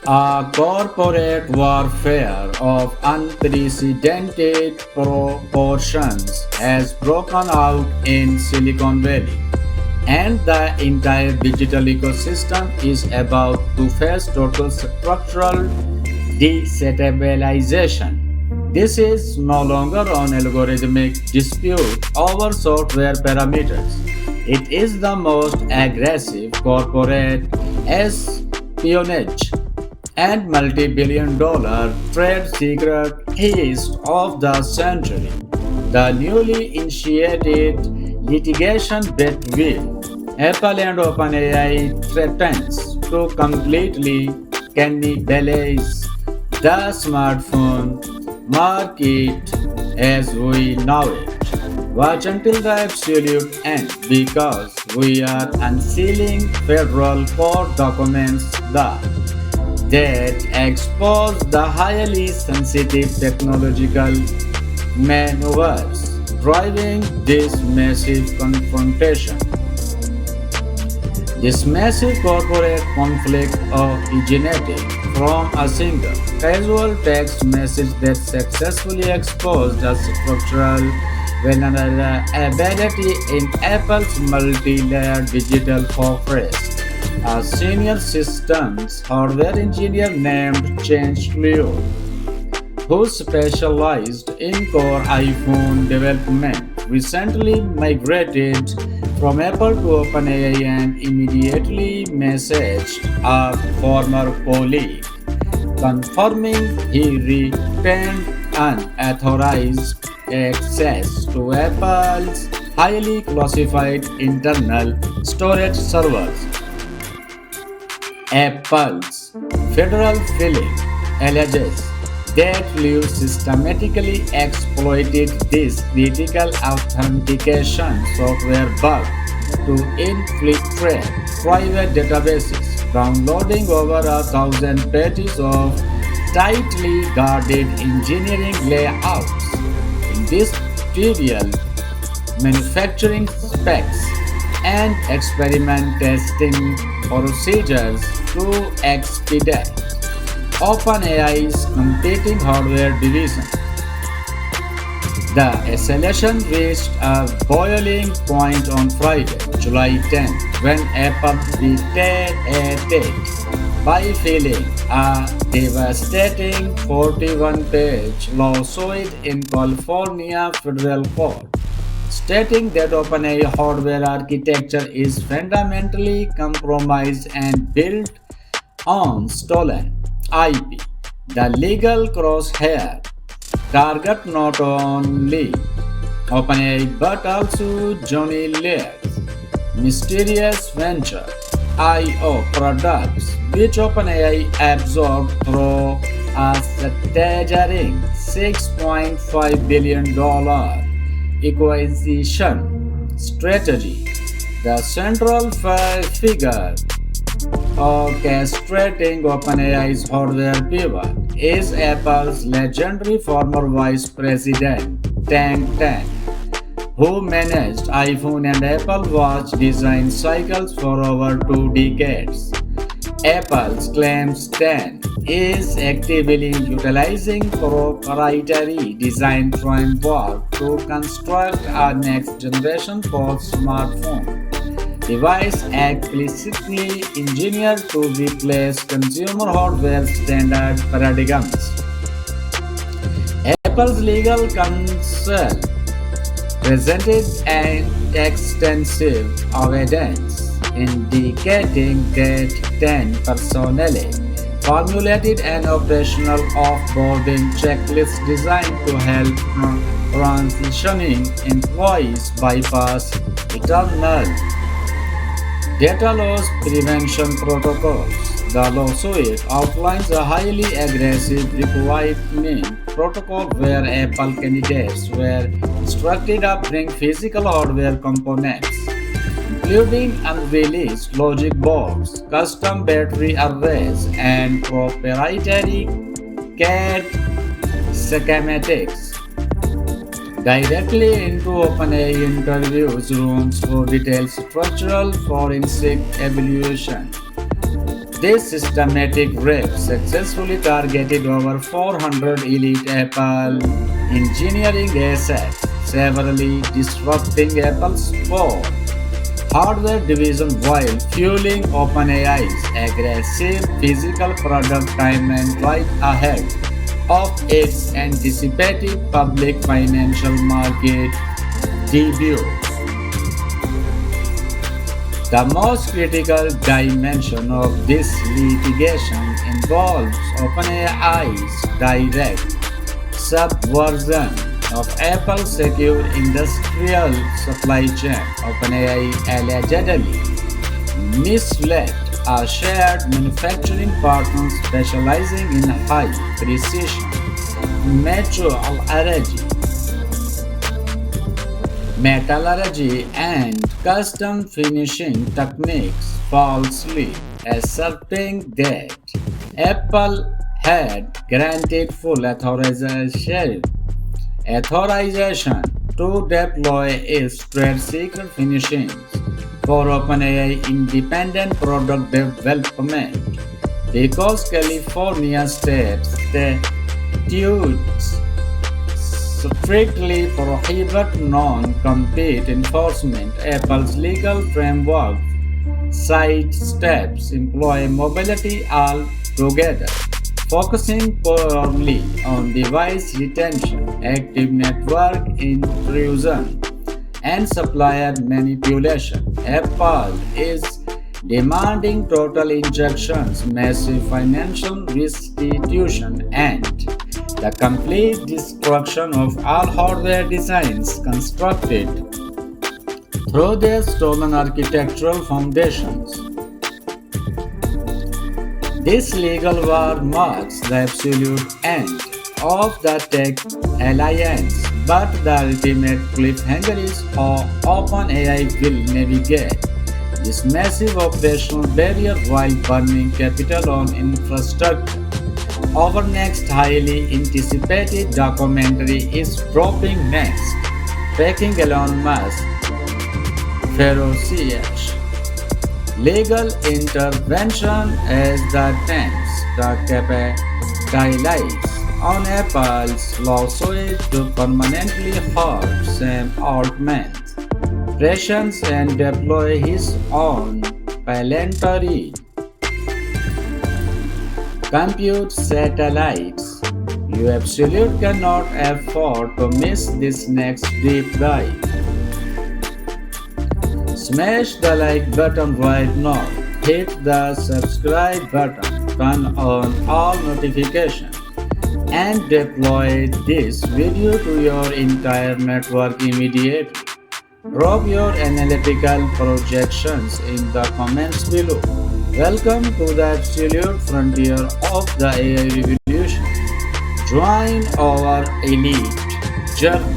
A corporate warfare of unprecedented proportions has broken out in Silicon Valley, and the entire digital ecosystem is about to face total structural destabilization. This is no longer an algorithmic dispute over software parameters. It is the most aggressive corporate espionage and multi-billion-dollar trade secret heist of the century. The newly initiated litigation between Apple and OpenAI threatens to completely cannibalize the smartphone market as we know it. Watch until the absolute end because we are unsealing federal court documents that expose the highly sensitive technological maneuvers driving this massive confrontation. This massive corporate conflict originated from a single casual text message that successfully exposed a structural vulnerability in Apple's multi-layered digital fortress. A senior systems hardware engineer named Chang Liu, who specialized in core iPhone development, recently migrated from Apple to OpenAI and immediately messaged a former colleague, confirming he retained unauthorized access to Apple's highly classified internal storage servers. Apple's federal filing alleges that Liu systematically exploited this critical authentication software bug to infiltrate private databases, downloading over 1,000 pages of tightly guarded engineering layouts. In this tutorial, manufacturing specs and experiment testing procedures to expedite OpenAI's competing hardware division. The escalation reached a boiling point on Friday, July 10th, when Apple retaliated by filing a devastating 41-page lawsuit in California federal court, stating that OpenAI hardware architecture is fundamentally compromised and built on stolen IP. The legal crosshair target not only OpenAI but also Jony Ive's mysterious venture IO products, which OpenAI absorbed through a staggering $6.5 billion acquisition strategy. The central figure orchestrating OpenAI's hardware pivot is Apple's legendary former Vice President Tang Tan, who managed iPhone and Apple Watch design cycles for over 2 decades. Apple's claims Tan is actively utilizing proprietary design framework to construct a next-generation fourth smartphone device explicitly engineered to replace consumer hardware standard paradigms. Apple's legal counsel presented an extensive evidence indicating that Tan personally formulated an operational offboarding checklist designed to help transitioning employees bypass internal data loss prevention protocols. The lawsuit outlines a highly aggressive recruitment protocol where Apple candidates were instructed to bring physical hardware components, including unreleased logic boards, custom battery arrays, and proprietary CAD schematics directly into OpenAI interviews rooms for detailed structural forensic evaluation. This systematic raid successfully targeted over 400 elite Apple engineering assets, severely disrupting Apple's core hardware division while fueling OpenAI's aggressive physical product timeline right ahead of its anticipated public financial market debut. The most critical dimension of this litigation involves OpenAI's direct subversion of Apple's secure industrial supply chain. OpenAI allegedly misled a shared manufacturing partner specializing in high precision metallurgy and custom finishing techniques, falsely asserting that Apple had granted full authorization to deploy its trade secret finishings for OpenAI independent product development because California state statutes strictly prohibit non-compete enforcement. Apple's legal framework sidesteps employee mobility altogether, focusing purely on device retention, active network intrusion, and supplier manipulation. Apple is demanding total injunctions, massive financial restitution, and the complete destruction of all hardware designs constructed through their stolen architectural foundations. This legal war marks the absolute end of the tech alliance, but the ultimate cliffhanger is how OpenAI will navigate this massive operational barrier while burning capital on infrastructure. Our next highly anticipated documentary is dropping next, tracking Elon Musk ferocious legal intervention as the attempts to capitalize on Apple's lawsuit to permanently halt Sam Altman's presence and deploy his own planetary compute satellites. You absolutely cannot afford to miss this next deep dive. Smash the like button right now, hit the subscribe button, turn on all notifications, and deploy this video to your entire network immediately. Drop your analytical projections in the comments below. Welcome to the absolute frontier of the AI revolution. Join our elite journey